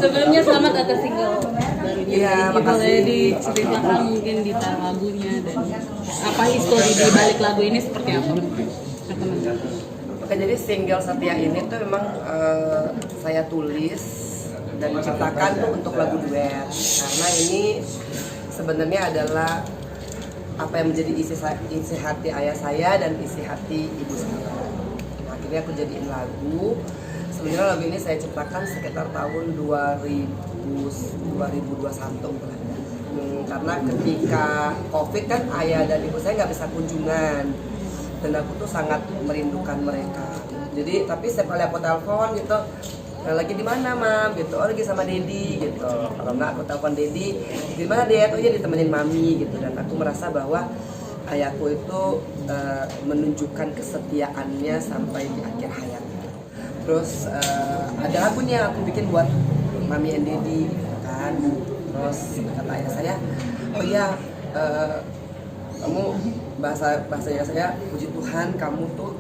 Sebelumnya selamat atas single barunya. Iya, makasih. Boleh diceritakan mungkin detail lagunya dan apa histori di balik lagu ini seperti apa? Oke, jadi single Setia ini tuh memang saya tulis dan ciptakan tuh untuk lagu duet, karena ini sebenarnya adalah apa yang menjadi isi hati ayah saya dan isi hati ibu saya. Akhirnya aku jadiin lagu. Sebenarnya lagu ini saya ciptakan sekitar tahun 2021 lah. Karena ketika COVID kan ayah dan ibu saya nggak bisa kunjungan dan aku tuh sangat merindukan mereka. Jadi tapi setiap kali aku telepon gitu, lagi di mana mam gitu, oh lagi sama Dedi gitu. Kalau nggak aku telepon Dedi, di mana dia tuh ya ditemenin mami gitu. Dan aku merasa bahwa ayahku itu menunjukkan kesetiaannya sampai di akhir hayat. Terus ada lagunya aku bikin buat mami and Dedi gitu kan. Terus kata ayah saya, oh iya kamu bahasanya saya, puji Tuhan kamu tuh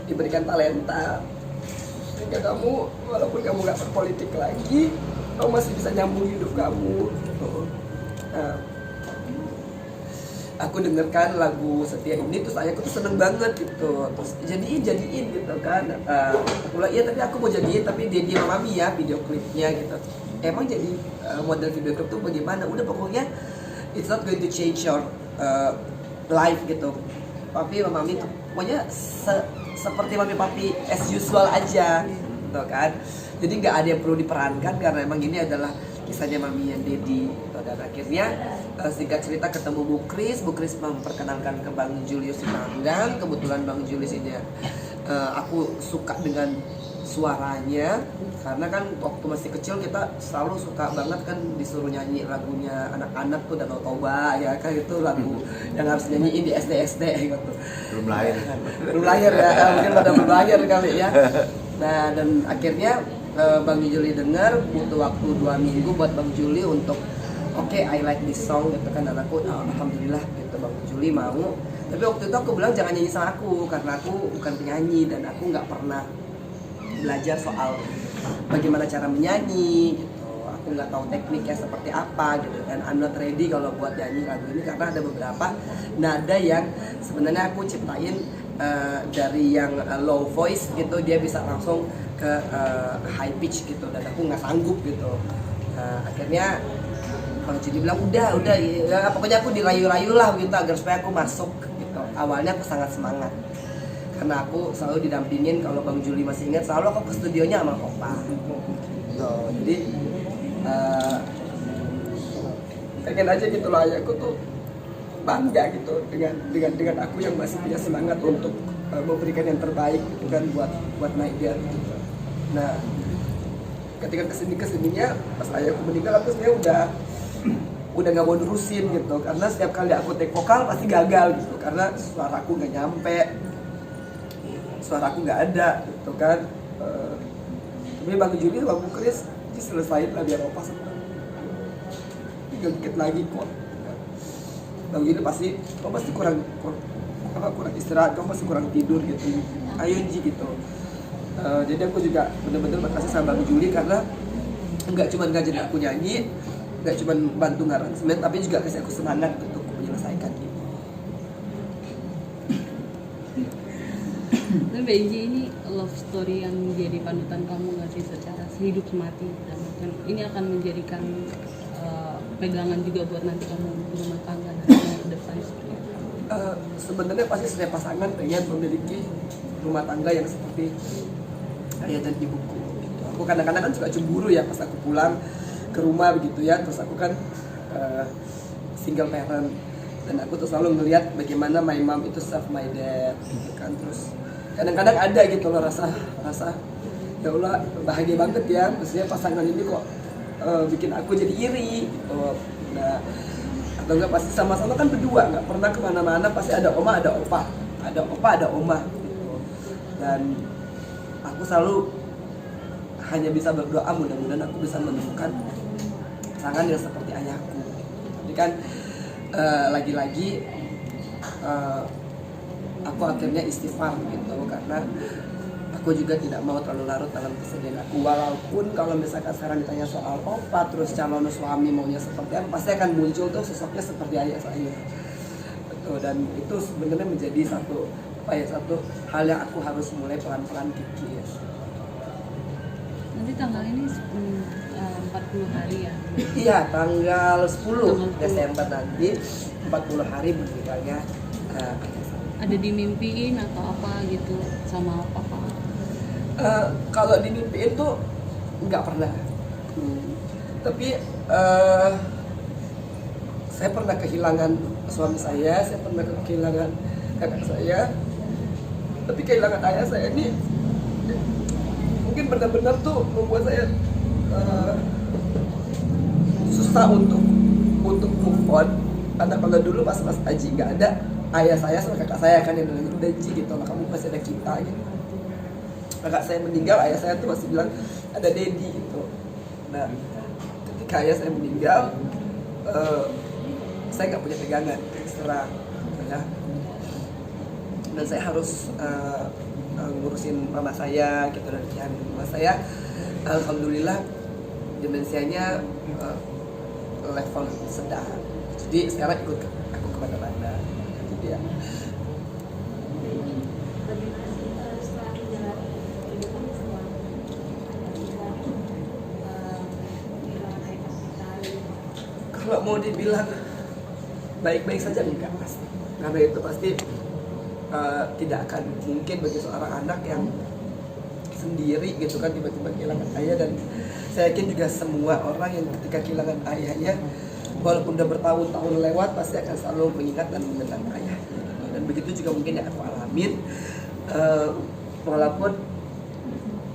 diberikan talenta sehingga kamu walaupun kamu gak berpolitik lagi, kamu masih bisa nyambung hidup kamu gitu. Nah, aku dengarkan lagu Setia ini terus ayahku tuh seneng banget gitu, terus jadiin gitu kan. Aku bilang iya tapi aku mau jadiin tapi dia sama mami ya video klipnya gitu. Emang jadi model video klip tuh bagaimana? Udah pokoknya it's not going to change your life gitu. Papi sama mami tuh pokoknya seperti mami papi as usual aja gitu kan. Jadi nggak ada yang perlu diperankan karena emang ini adalah kisahnya mami dan Dedi gitu. Dan akhirnya singkat cerita ketemu Bu Kris memperkenalkan ke Bang Julius di Manggang. Kebetulan Bang Julius ini aku suka dengan suaranya karena kan waktu masih kecil kita selalu suka banget kan disuruh nyanyi lagunya anak-anak tuh Danau Toba ya kan, itu lagu yang harus nyanyiin di SD gitu. Belum lahir Ya mungkin pada belum lahir kali ya. Nah dan akhirnya Bang Juli dengar, butuh waktu 2 minggu buat Bang Juli untuk oke, I like this song gitu kan. Dan aku alhamdulillah gitu Bang Juli mau. Tapi waktu itu aku bilang jangan nyanyi sama aku karena aku bukan penyanyi dan aku nggak pernah belajar soal bagaimana cara menyanyi gitu. Aku nggak tahu tekniknya seperti apa gitu dan I'm not ready kalau buat nyanyi lagu ini karena ada beberapa nada yang sebenarnya aku ciptain dari yang low voice gitu dia bisa langsung ke high pitch gitu dan aku nggak sanggup gitu. Akhirnya Bang Juni bilang udah ya, pokoknya aku dirayu-rayu lah gitu agar supaya aku masuk gitu. Awalnya aku sangat semangat karena aku selalu didampingin, kalau Bang Juli masih ingat selalu aku ke studionya sama Opa gitu. Jadi pengen aja gitu lah ya, aku tuh bangga gitu dengan aku yang masih punya semangat untuk memberikan yang terbaik gitu kan buat naik dia gitu. Nah ketika kesininya pas ayahku meninggal aku sebenarnya udah nggak mau nerusin gitu karena setiap kali aku take vokal pasti gagal gitu karena suaraku nggak nyampe, suaraku nggak ada gitu kan. Tapi Bang Juli sama Bu Kris diselesain lah biar Opa semua dikit lagi kok. Bang Juli pasti kurang istirahat, kamu pasti kurang tidur gitu, ayo Ji gitu. Jadi aku juga bener-bener makasih sama Bang Juli karena nggak cuma ngajarin aku nyanyi, nggak cuma bantu ngaransemen, tapi juga kasih aku semangat untuk menyelesaikan gitu. Nah, Benji ini love story yang menjadi panutan kamu nggak sih secara hidup semati dan ini akan menjadikan pegangan juga buat nanti kamu berumah tangga ke depan seperti apa? Sebenarnya pasti setiap pasangan pengen memiliki rumah tangga yang seperti ayah dan ibuku gitu. Aku kadang-kadang kan suka cemburu ya pas aku pulang ke rumah begitu ya, terus aku kan single parent dan aku tuh selalu ngelihat bagaimana my mom itu serve my dad gitu kan. Terus kadang-kadang ada gitu loh rasa ya Allah bahagia banget ya, maksudnya pasangan ini kok bikin aku jadi iri gitu. Nah atau enggak pasti sama-sama kan berdua, nggak pernah kemana-mana, pasti ada oma ada opa, ada opa ada oma gitu. Dan aku selalu hanya bisa berdoa mudah-mudahan aku bisa menemukan pasangan yang seperti ayahku. Tapi kan lagi-lagi aku akhirnya istighfar gitu karena aku juga tidak mau terlalu larut dalam kesedihan aku, walaupun kalau misalkan sekarang ditanya soal opa terus calon suami maunya seperti apa, pasti akan muncul tuh sosoknya seperti ayah saya. Betul, dan itu sebenarnya menjadi satu hal yang aku harus mulai pelan-pelan kikis. Nanti tanggal ini 40 hari ya? Iya, tanggal 10 Tanggal 10. Desember nanti 40 hari meninggalnya Ada dimimpiin atau apa gitu sama papa? kalau dimimpiin tuh nggak pernah. Tapi saya pernah kehilangan suami saya pernah kehilangan kakak saya. Tapi kehilangan ayah saya ini mungkin benar-benar tuh membuat saya susah untuk move on. Karena kalau dulu pas Aji nggak ada, ayah saya sama kakak saya kan yang udah Ji gitu, maka kamu pasti ada kita gitu. Kakak saya meninggal, ayah saya tuh masih bilang ada Dedi gitu. Nah, ketika ayah saya meninggal, saya nggak punya pegangan, terserah ya. Dan saya harus ngurusin mama saya gitu, dan mama saya alhamdulillah demensianya level sedang. Jadi sekarang ikut aku kemana-mana. Itu dia. Kalau mau dibilang baik-baik saja enggak pasti. Karena itu pasti tidak akan mungkin bagi seorang anak yang sendiri gitu kan tiba-tiba kehilangan ayah. Dan saya yakin juga semua orang yang ketika kehilangan ayahnya, walaupun udah bertahun-tahun lewat, pasti akan selalu mengingat dan mengenang ayah. Dan begitu juga mungkin yang aku alamin, walaupun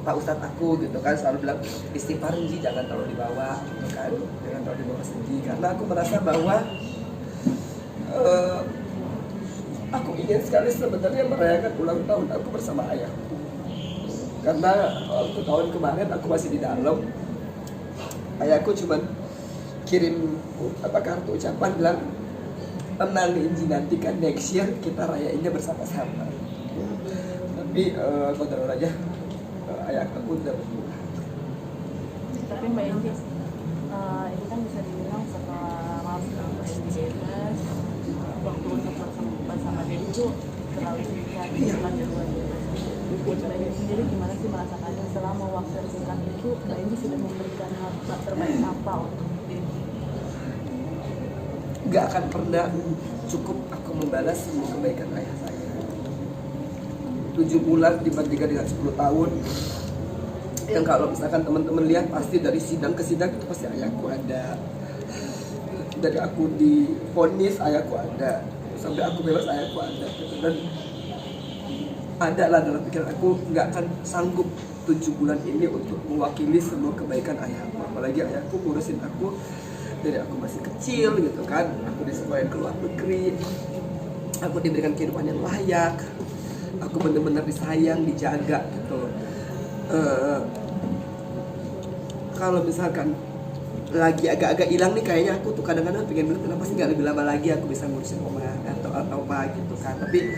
Pak Ustadz aku gitu kan selalu bilang istighfar Ji, jangan terlalu dibawa gitu kan, jangan terlalu dibawa sedih. Karena aku merasa bahwa aku ingin sekali sebenarnya merayakan ulang tahun aku bersama ayahku. Karena waktu tahun kemarin aku masih di dalam, ayahku cuman kirim kartu ucapan bilang tenang Inji, nanti kan next year kita rayainnya bersama-sama. Tapi kodar aja ayah aku udah berpulang. Tapi Mbak Inji, ini kan bisa dibilang setelah Mbak Inji bebas, waktu untuk bersama dia itu terlalu singkat, cuma 2 bulan. Mbak Inji sendiri gimana sih merasakannya selama waktu yang singkat itu? Mbak Inji sudah memberikan hal terbaik apa untuk dia? Gak akan pernah cukup aku membalas semua kebaikan ayah saya. 7 bulan dibandingkan dengan 10 tahun. Yang kalau misalkan teman-teman lihat, pasti dari sidang ke sidang itu pasti ayahku ada. Dari aku divonis ayahku ada, sampai aku bebas ayahku ada. Dan ada lah dalam pikiran aku, nggak akan sanggup 7 bulan ini untuk mewakili semua kebaikan ayahku. Apalagi ayahku ngurusin aku dari aku masih kecil gitu kan, aku disekolahin ke luar negeri, aku diberikan kehidupan yang layak, aku benar-benar disayang, dijaga gitu. Kalau misalkan lagi agak-agak hilang nih, kayaknya aku tuh kadang-kadang pengen bilang kenapa sih nggak lebih lama lagi aku bisa ngurusin oma atau apa gitu kan. Tapi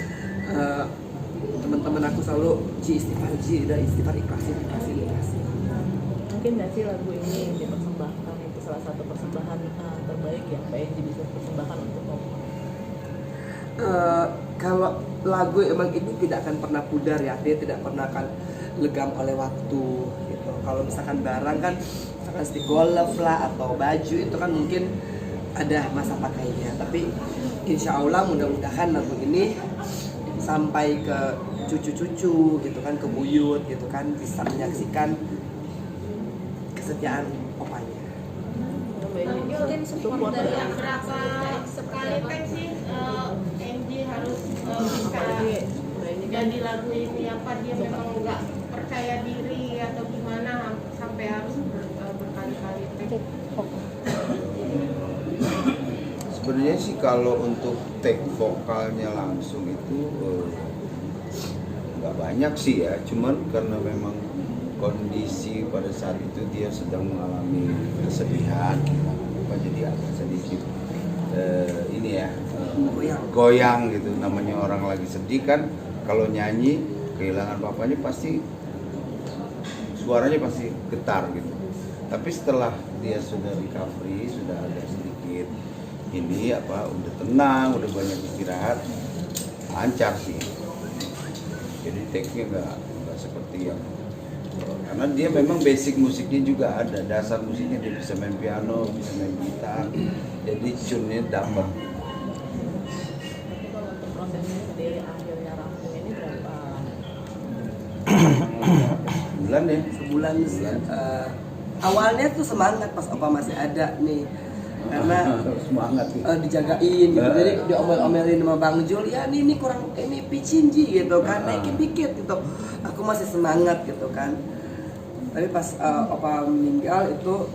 teman-teman aku selalu istighfar, udah istighfar, ikhlasin. Mungkin nggak sih lagu ini yang dipersembahkan itu salah satu persembahan terbaik yang Mbak Inji bisa persembahkan untuk Oma? Kalau lagu emang ini tidak akan pernah pudar ya, dia tidak pernah akan legam oleh waktu gitu. Kalau misalkan barang kan, misalkan stick golf lah atau baju itu kan mungkin ada masa pakainya. Tapi insya Allah mudah-mudahan lagu ini sampai ke cucu-cucu gitu kan, ke buyut gitu kan, bisa menyaksikan kesetiaan opanya. Mungkin support dari berapa sekali kan sih Angie harus bisa jadi lagu ini, apa dia memang nggak percaya diri atau gimana sampai harus berkali-kali take? Sebenarnya sih kalau untuk take vokalnya langsung itu nggak banyak sih ya, cuman karena memang kondisi pada saat itu dia sedang mengalami kesedihan, apa jadi agak sedikit ini ya goyang gitu. Namanya orang lagi sedih kan, kalau nyanyi kehilangan bapaknya pasti suaranya pasti getar gitu. Tapi setelah dia sudah recovery, sudah agak sedikit ini udah tenang, udah banyak istirahat, lancar sih. Jadi take-nya nggak seperti yang, karena dia memang basic musiknya juga ada, dasar musiknya dia bisa main piano, bisa main gitar, jadi tune-nya dapat. Tapi kalau untuk prosesnya sendiri akhirnya rampung ini berapa? Bulan ya. Sebulan sih. Awalnya tuh semangat pas Opa masih ada nih, karena semangat nih. dijagain gitu. Jadi diomel-omelin sama Bang Jul, ya ini kurang, ini pitching Ji gitu kan, naikin dikit gitu. Aku masih semangat gitu kan. Tapi pas Opa meninggal itu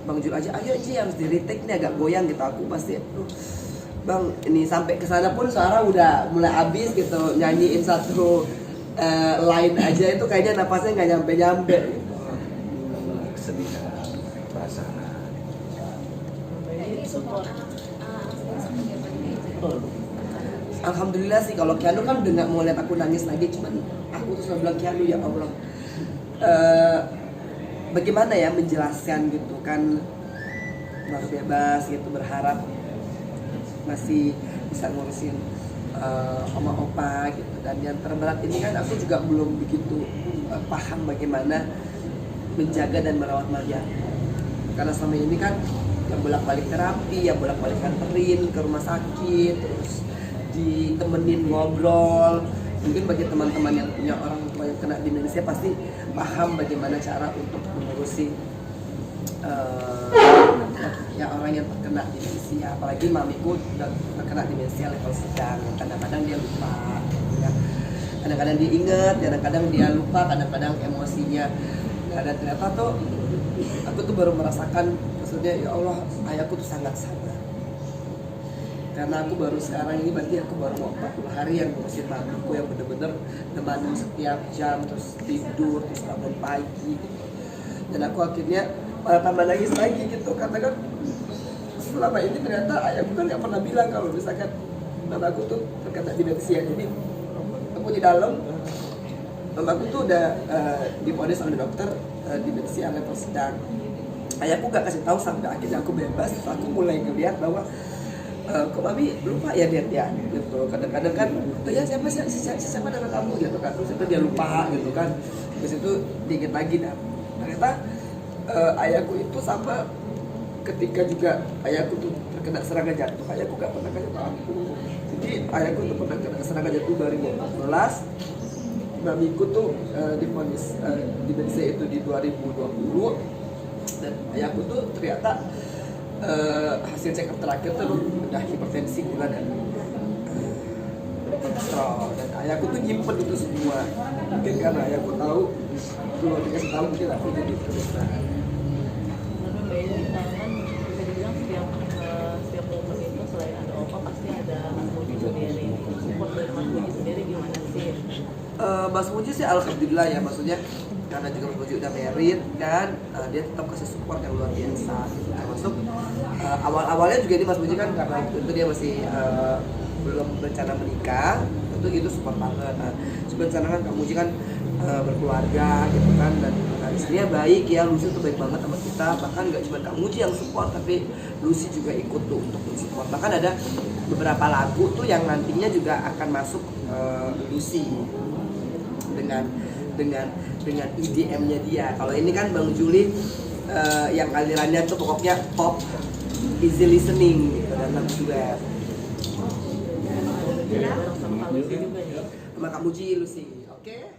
Bang Jul aja, ayo Ji harus di retake nih, agak goyang gitu. Aku pasti Bang, ini sampai ke sana pun suara udah mulai habis gitu, nyanyiin satu line aja itu kayaknya napasnya nggak nyampe-nyampe gitu. Kesedihan, perasaan. Ini support. Alhamdulillah sih, kalau Keanu kan udah nggak mau lihat aku nangis lagi, cuman aku terus bilang Keanu, ya Allah, bagaimana ya menjelaskan gitu kan, baru bebas gitu, berharap masih bisa ngurusin oma opa gitu. Dan yang terberat ini kan aku juga belum begitu paham bagaimana menjaga dan merawat Maria, karena selama ini kan yang bolak-balik terapi, yang bolak-balik anterin ke rumah sakit, terus ditemenin ngobrol. Mungkin bagi teman-teman yang punya orang tua yang kena demensia pasti paham bagaimana cara untuk mengurusi ya orang yang terkena demensia. Apalagi mamiku udah terkena demensia level sedang, kadang-kadang dia lupa ya. Kadang-kadang dia ingat, kadang-kadang dia lupa, kadang-kadang emosinya. Nah, dan ternyata tuh aku tuh baru merasakan, maksudnya ya Allah, ayahku tuh sangat sabar. Karena aku baru sekarang ini, berarti aku baru mau 40 hari yang ngurusin mamiku, yang bener-bener nemenin setiap jam, terus tidur, terus bangun pagi gitu. Dan aku akhirnya malah tambah nangis lagi gitu, karena kan selama ini ternyata ayahku kan gak pernah bilang kalau misalkan mamaku tuh terkena demensia. Jadi aku di dalam, mamaku tuh udah diponis oleh dokter demensia level sedang. Ayahku gak kasih tahu sampai akhirnya aku bebas. Aku mulai ngeliat bahwa kok mami lupa ya dia gitu. Kadang-kadang kan, tuh ya siapa dengan kamu gitu kan. Terus itu dia lupa gitu kan. Terus itu diinget lagi. Nah, ternyata ayahku itu sama ketika juga ayahku tuh terkena serangan jantung. Ayahku gak pernah kasih tahu aku. Jadi ayahku tuh pernah kena serangan jantung 2014. Mamiku tuh divonis demensia itu di 2020. Dan ayahku tuh ternyata hasil check up terakhir tuh udah hipertensi, gula dan kolesterol. Dan ayahku tuh nyimpen itu semua. Mungkin karena ayahku tahu, kalau dikasih tahu mungkin aku jadi terus. Tapi Mbak Eni kan bisa dibilang setiap momen itu selain ada opa pasti ada Mas Muji sendiri. Support dari Mas Muji sendiri gimana sih? Mas Muji sih alhamdulillah ya, maksudnya karena juga Mas Muji udah married kan, dia tetap kasih support yang luar biasa. Termasuk awal-awalnya juga ini Mas Muji kan karena itu dia masih belum berencana menikah, tentu itu support banget. Nah, sebenarnya kan Kak Muji kan berkeluarga gitu kan, dan istrinya baik ya, Lucy tuh baik banget sama kita. Bahkan gak cuma Kak Muji yang support, tapi Lucy juga ikut tuh untuk support. Bahkan ada beberapa lagu tuh yang nantinya juga akan masuk Lucy dengan EDM-nya dia. Kalau ini kan Bang Juli yang alirannya tuh pokoknya pop, easy listening gitu, dan lagu duet. Sama Kak Lucy juga ya. Sama Kak Muji, Lucy. Oke?